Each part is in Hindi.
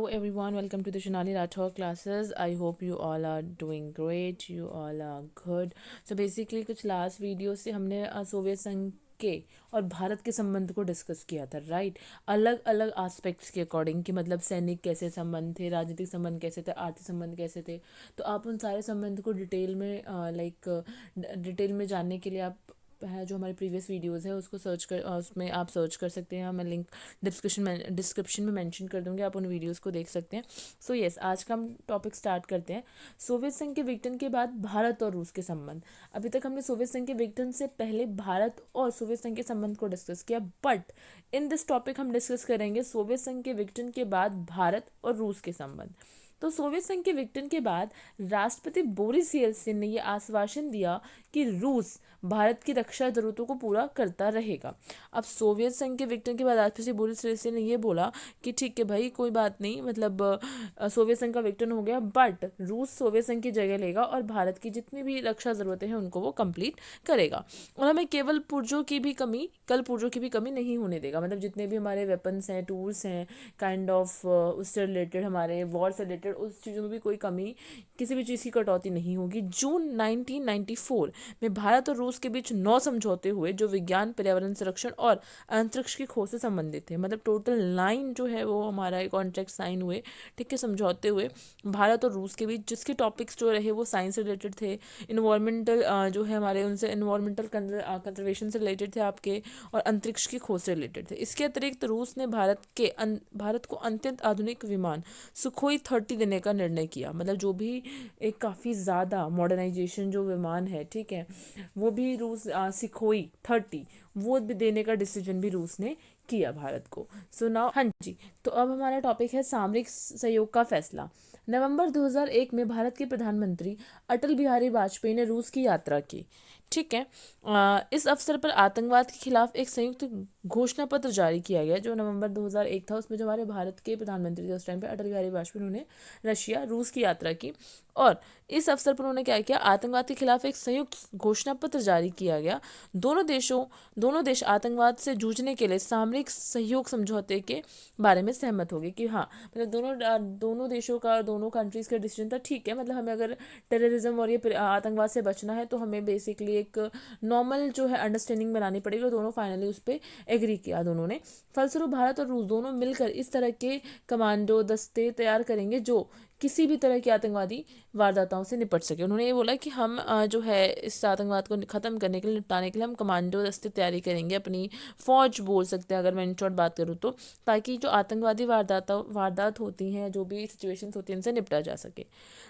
everyone, welcome to the Shonali Rathore classes. I hope you all are doing great, you all are good. So basically कुछ लास्ट वीडियो से हमने सोवियत संघ के और भारत के संबंध को डिस्कस किया था, राइट। अलग अलग एस्पेक्ट्स के अकॉर्डिंग कि मतलब सैनिक कैसे संबंध थे, राजनीतिक संबंध कैसे थे, आर्थिक संबंध कैसे थे। तो आप उन सारे संबंध को डिटेल में डिटेल में जानने के लिए आप है जो हमारे प्रीवियस वीडियोस है उसको सर्च कर उसमें आप सर्च कर सकते हैं। मैं लिंक डिस्क्रिप्शन में मेंशन कर दूंगी, आप उन वीडियोस को देख सकते हैं। सो यस, आज का हम टॉपिक स्टार्ट करते हैं। सोवियत संघ के विघटन के बाद भारत और रूस के संबंध। अभी तक हमने सोवियत संघ के विघटन से पहले भारत और सोवियत संघ के संबंध को डिस्कस किया, बट इन दिस टॉपिक हम डिस्कस करेंगे सोवियत संघ के विघटन के बाद भारत और रूस के संबंध। तो सोवियत संघ के विघटन के बाद राष्ट्रपति बोरिस येल्सिन ने यह आश्वासन दिया कि रूस भारत की रक्षा जरूरतों को पूरा करता रहेगा। अब सोवियत संघ के विघटन के बाद राष्ट्रपति बोरिस येल्सिन ने यह बोला कि ठीक है भाई, कोई बात नहीं, मतलब सोवियत संघ का विघटन हो गया, बट रूस सोवियत संघ की जगह लेगा और भारत की जितनी भी रक्षा जरूरतें हैं उनको वो कंप्लीट करेगा। और हमें केवल पुर्जों की भी कमी पुर्जों की भी कमी नहीं होने देगा। मतलब जितने भी हमारे वेपन्स हैं, टूल्स हैं, काइंड ऑफ उससे रिलेटेड, हमारे वॉर से रिलेटेड, उस चीज़ों में भी कोई कमी, किसी भी चीज़ की कटौती नहीं होगी। जून 1994 में भारत और रूस के बीच 9 समझौते हुए जो विज्ञान, पर्यावरण संरक्षण और अंतरिक्ष की खोज से संबंधित थे। मतलब टोटल 9 जो है वो हमारा कॉन्ट्रैक्ट साइन हुए, ठीक है, समझौते हुए भारत और रूस के बीच, जिसके टॉपिक्स जो रहे वो साइंस से रिलेटेड थे, इन्वायरमेंटल जो है हमारे उनसे इन्वायरमेंटल कंजर्वेशन से रिलेटेड थे आपके, और अंतरिक्ष की खोज से रिलेटेड थे। इसके अतिरिक्त रूस ने भारत को अत्यंत आधुनिक विमान सुखोई 30 देने का निर्णय किया। मतलब जो भी एक काफ़ी ज़्यादा मॉडर्नाइजेशन जो विमान है, ठीक है, वो भी रूस सुखोई 30 वो भी देने का डिसीजन भी रूस ने किया भारत को। सो नाउ हाँ जी, तो अब हमारा टॉपिक है सामरिक सहयोग का फैसला। नवंबर 2001 में भारत के प्रधानमंत्री अटल बिहारी वाजपेयी ने रूस की यात्रा की, ठीक है। इस अवसर पर आतंकवाद के खिलाफ एक संयुक्त घोषणा पत्र जारी किया गया जो नवंबर 2001 था। उसमें जो हमारे भारत के प्रधानमंत्री थे उस टाइम पे अटल बिहारी वाजपेयी, उन्होंने रशिया रूस की यात्रा की और इस अवसर पर उन्होंने क्या किया, आतंकवाद के खिलाफ एक संयुक्त घोषणा पत्र जारी किया गया। दोनों देश आतंकवाद से जूझने के लिए सामरिक सहयोग समझौते के बारे में सहमत हो गए कि हाँ, मतलब दोनों देशों का, दोनों कंट्रीज का डिसीजन था, ठीक है, मतलब हमें अगर टेररिज्म और ये आतंकवाद से बचना है तो हमें बेसिकली एक नॉर्मल जो है अंडरस्टैंडिंग बनानी पड़ेगी, और दोनों फाइनली उस पर एग्री किया दोनों ने। फलस्वरूप भारत और रूस दोनों मिलकर इस तरह के कमांडो दस्ते तैयार करेंगे जो किसी भी तरह की आतंकवादी वारदातों से निपट सके। उन्होंने ये बोला कि हम जो है इस आतंकवाद को ख़त्म करने के लिए, निपटाने के लिए हम कमांडो दस्ते तैयारी करेंगे, अपनी फौज बोल सकते हैं अगर मैं इन शॉर्ट बात करूँ तो, ताकि जो आतंकवादी वारदात होती हैं, जो भी सिचुएशंस होती हैं, इनसे निपटा जा सके।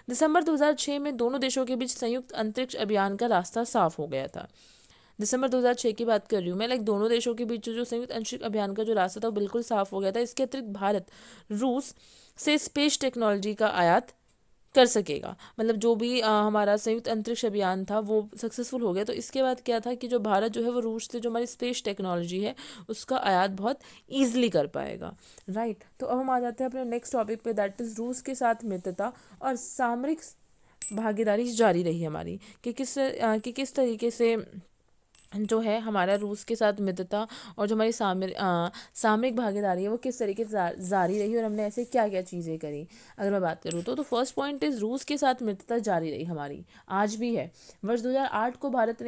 दिसंबर 2006 में दोनों देशों के बीच संयुक्त अंतरिक्ष अभियान का रास्ता साफ हो गया था। दिसंबर 2006 की बात कर रही हूँ मैं, दोनों देशों के बीच जो संयुक्त अंतरिक्ष अभियान का जो रास्ता था वो बिल्कुल साफ हो गया था। इसके अतिरिक्त भारत रूस से स्पेस टेक्नोलॉजी का आयात कर सकेगा। मतलब जो भी हमारा संयुक्त अंतरिक्ष अभियान था वो सक्सेसफुल हो गया। तो इसके बाद क्या था कि जो भारत जो है वो रूस से जो हमारी स्पेस टेक्नोलॉजी है उसका आयात बहुत ईजिली कर पाएगा, राइट। तो अब हम आ जाते हैं अपने नेक्स्ट टॉपिक पे, दैट इज़ रूस के साथ मित्रता और सामरिक भागीदारी जारी रही हमारी, कि किस तरीके से जो है हमारा रूस के साथ मित्रता और जो हमारी सामरिक भागीदारी है वो किस तरीके से जारी रही और हमने ऐसे क्या क्या चीज़ें करी। अगर मैं बात करूँ तो फर्स्ट पॉइंट इज़ रूस के साथ मित्रता जारी रही हमारी, आज भी है। वर्ष 2008 को भारत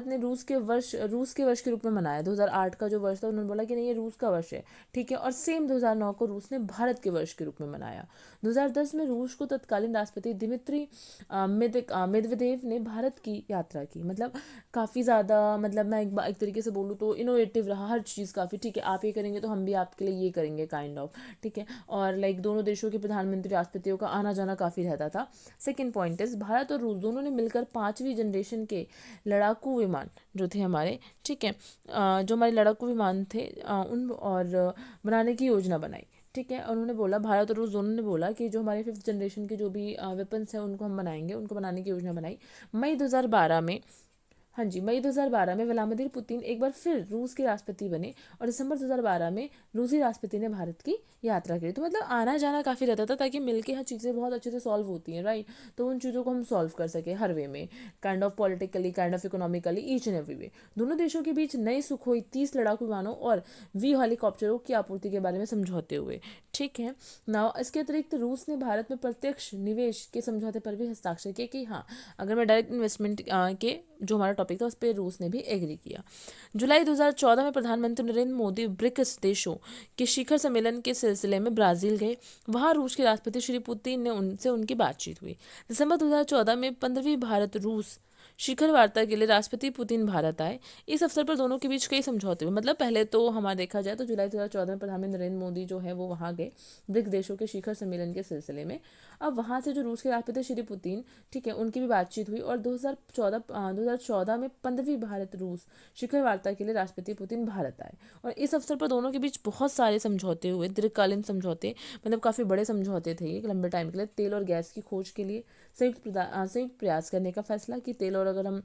ने रूस के वर्ष के रूप में मनाया। 2008 का जो वर्ष था उन्होंने बोला कि नहीं, ये रूस का वर्ष है, ठीक है। और सेम 2009 को रूस ने भारत के वर्ष के रूप में मनाया। 2010 में रूस को तत्कालीन राष्ट्रपति दिमित्री मेदवेदेव ने भारत की यात्रा की। मतलब काफ़ी ज़्यादा, मतलब मैं एक तरीके से बोलूँ तो इनोवेटिव रहा हर चीज़ काफ़ी, ठीक है, आप ये करेंगे तो हम भी आपके लिए ये करेंगे, काइंड ऑफ, ठीक है। और दोनों देशों के प्रधानमंत्री राष्ट्रपतियों का आना जाना काफ़ी रहता था। सेकेंड पॉइंट इज भारत और रूस दोनों ने मिलकर 5वीं जनरेशन के लड़ाकू विमान जो थे हमारे, ठीक है, जो हमारे लड़ाकू विमान थे उन और बनाने की योजना बनाई, ठीक है। और उन्होंने बोला, भारत और रूस दोनों ने बोला कि जो हमारे 5th जनरेशन के जो भी वेपन्स हैं उनको हम बनाएंगे, उनको बनाने की योजना बनाई। मई 2012 में हाँ जी, मई 2012 में व्लादिमीर पुतिन एक बार फिर रूस के राष्ट्रपति बने और दिसंबर 2012 में रूसी राष्ट्रपति ने भारत की यात्रा करी। तो मतलब आना जाना काफ़ी रहता था ताकि मिलके हाँ चीज़ें बहुत अच्छे से सॉल्व होती हैं, राइट। तो उन चीज़ों को हम सॉल्व कर सके हर वे में, kind of politically, kind of economically, each and every way. दोनों देशों के बीच नए सुखोई 30 लड़ाकू विमानों और वी हेलीकॉप्टरों की आपूर्ति के बारे में समझौते हुए। ठीक है ना। इसके अतिरिक्त रूस ने भारत में प्रत्यक्ष निवेश के समझौते पर भी हस्ताक्षर किए कि हाँ, अगर मैं डायरेक्ट इन्वेस्टमेंट के जो हमारा टॉपिक था उस पर रूस ने भी एग्री किया। जुलाई 2014 में प्रधानमंत्री नरेंद्र मोदी ब्रिक्स देशों के शिखर सम्मेलन के सिलसिले में ब्राज़ील गए। वहाँ रूस के राष्ट्रपति श्री पुतिन ने उनसे उनकी बातचीत हुई। दिसंबर 2014 में 15वीं भारत रूस शिखर वार्ता के लिए राष्ट्रपति पुतिन भारत आए। इस अवसर पर दोनों के बीच कई समझौते हुए। मतलब पहले तो हमारा देखा जाए तो जुलाई 2014 में प्रधानमंत्री नरेंद्र मोदी जो है वो वहाँ गए ब्रिक्स देशों के शिखर सम्मेलन के सिलसिले में। अब वहाँ से जो रूस के राष्ट्रपति श्री पुतिन, ठीक है, उनकी भी बातचीत हुई और 2014 में 15वीं भारत रूस शिखर वार्ता के लिए राष्ट्रपति पुतिन भारत आए। और इस अवसर पर दोनों के बीच बहुत सारे समझौते हुए, दीर्घकालीन समझौते, मतलब काफ़ी बड़े समझौते थे एक लंबे टाइम के लिए। तेल और गैस की खोज के लिए संयुक्त प्रयास करने का फैसला कि तेल और अगर हम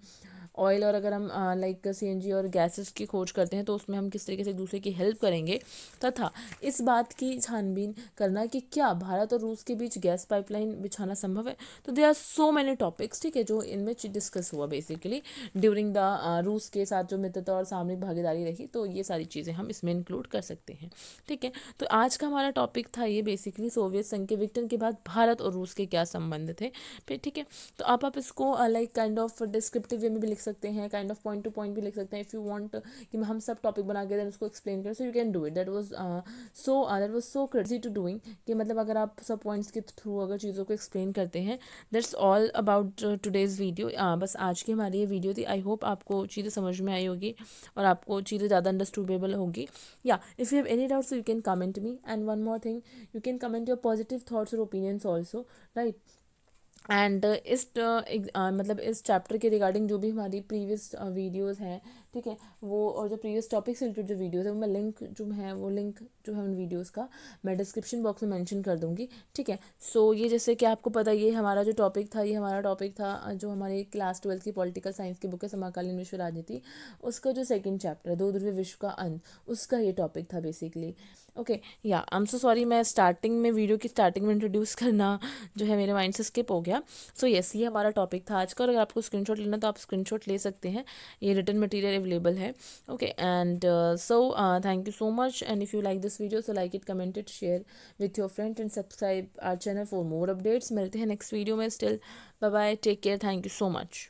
ऑयल और अगर हम लाइक सीएनजी और गैसेस की खोज करते हैं तो उसमें हम किस तरीके से एक दूसरे की हेल्प करेंगे, तथा इस बात की छानबीन करना कि क्या भारत और रूस के बीच गैस पाइपलाइन बिछाना संभव है। तो they are so many topics, ठीक है, जो इनमें डिस्कस हुआ बेसिकली ड्यूरिंग द रूस के साथ जो मित्रता और सामरिक भागीदारी रही। तो ये सारी चीज़ें हम इसमें इंक्लूड कर सकते हैं। ठीक है, तो आज का हमारा टॉपिक था ये बेसिकली सोवियत संघ के विघटन के बाद भारत और रूस के क्या संबंध थे। फिर ठीक है, तो आप इसको लाइक काइंड ऑफ डिस्क्रिप्टिव वे में भी लिख सकते हैं, kind of point two point भी लिख सकते हैं। इफ़ यू वांट कि हम सब टॉपिक बना के देन उसको एक्सप्लेन करें, so you can do it. That was so crazy to doing कि मतलब अगर आप सब पॉइंट्स के थ्रू अगर चीज़ों को एक्सप्लेन करते हैं। That's all about today's video. बस आज की हमारी ये वीडियो थी। आई होप आपको चीज़ें समझ में आई होगी और आपको चीज़ें ज़्यादा अंडरस्टूडेबल होगी। या if you have any doubts you can comment me, and one more thing, you can comment your positive thoughts और ओपिनियंस ऑल्सो, राइट। एंड मतलब इस चैप्टर के रिगार्डिंग जो भी हमारी प्रीवियस वीडियोस हैं, ठीक है, वो और जो प्रीवियस टॉपिक से रिलेटेड जो वीडियोस है वो मैं लिंक जो है उन वीडियोस का मैं डिस्क्रिप्शन बॉक्स में मेंशन कर दूंगी। ठीक है, सो ये जैसे कि आपको पता ये हमारा जो टॉपिक था, ये हमारा टॉपिक था जो हमारे क्लास 12 की पॉलिटिकल साइंस की बुक है समकालीन विश्व राजनीति, उसका जो सेकंड चैप्टर है दो ध्रुवीय विश्व का अंत, उसका ये टॉपिक था बेसिकली। ओके, या आई एम सो सॉरी, मैं स्टार्टिंग में वीडियो की स्टार्टिंग में इंट्रोड्यूस करना जो है मेरे माइंड से स्किप हो गया। सो यस, ये हमारा टॉपिक था आज का। और अगर आपको स्क्रीनशॉट लेना तो आप स्क्रीनशॉट ले सकते हैं, ये रिटन मटेरियल अवेलेबल है। Okay, and so thank you so much, and if you like this video so like it, comment it, share with your friend and subscribe our channel for more updates. मिलते हैं नेक्स्ट वीडियो में। Still bye bye, take care, thank you so much.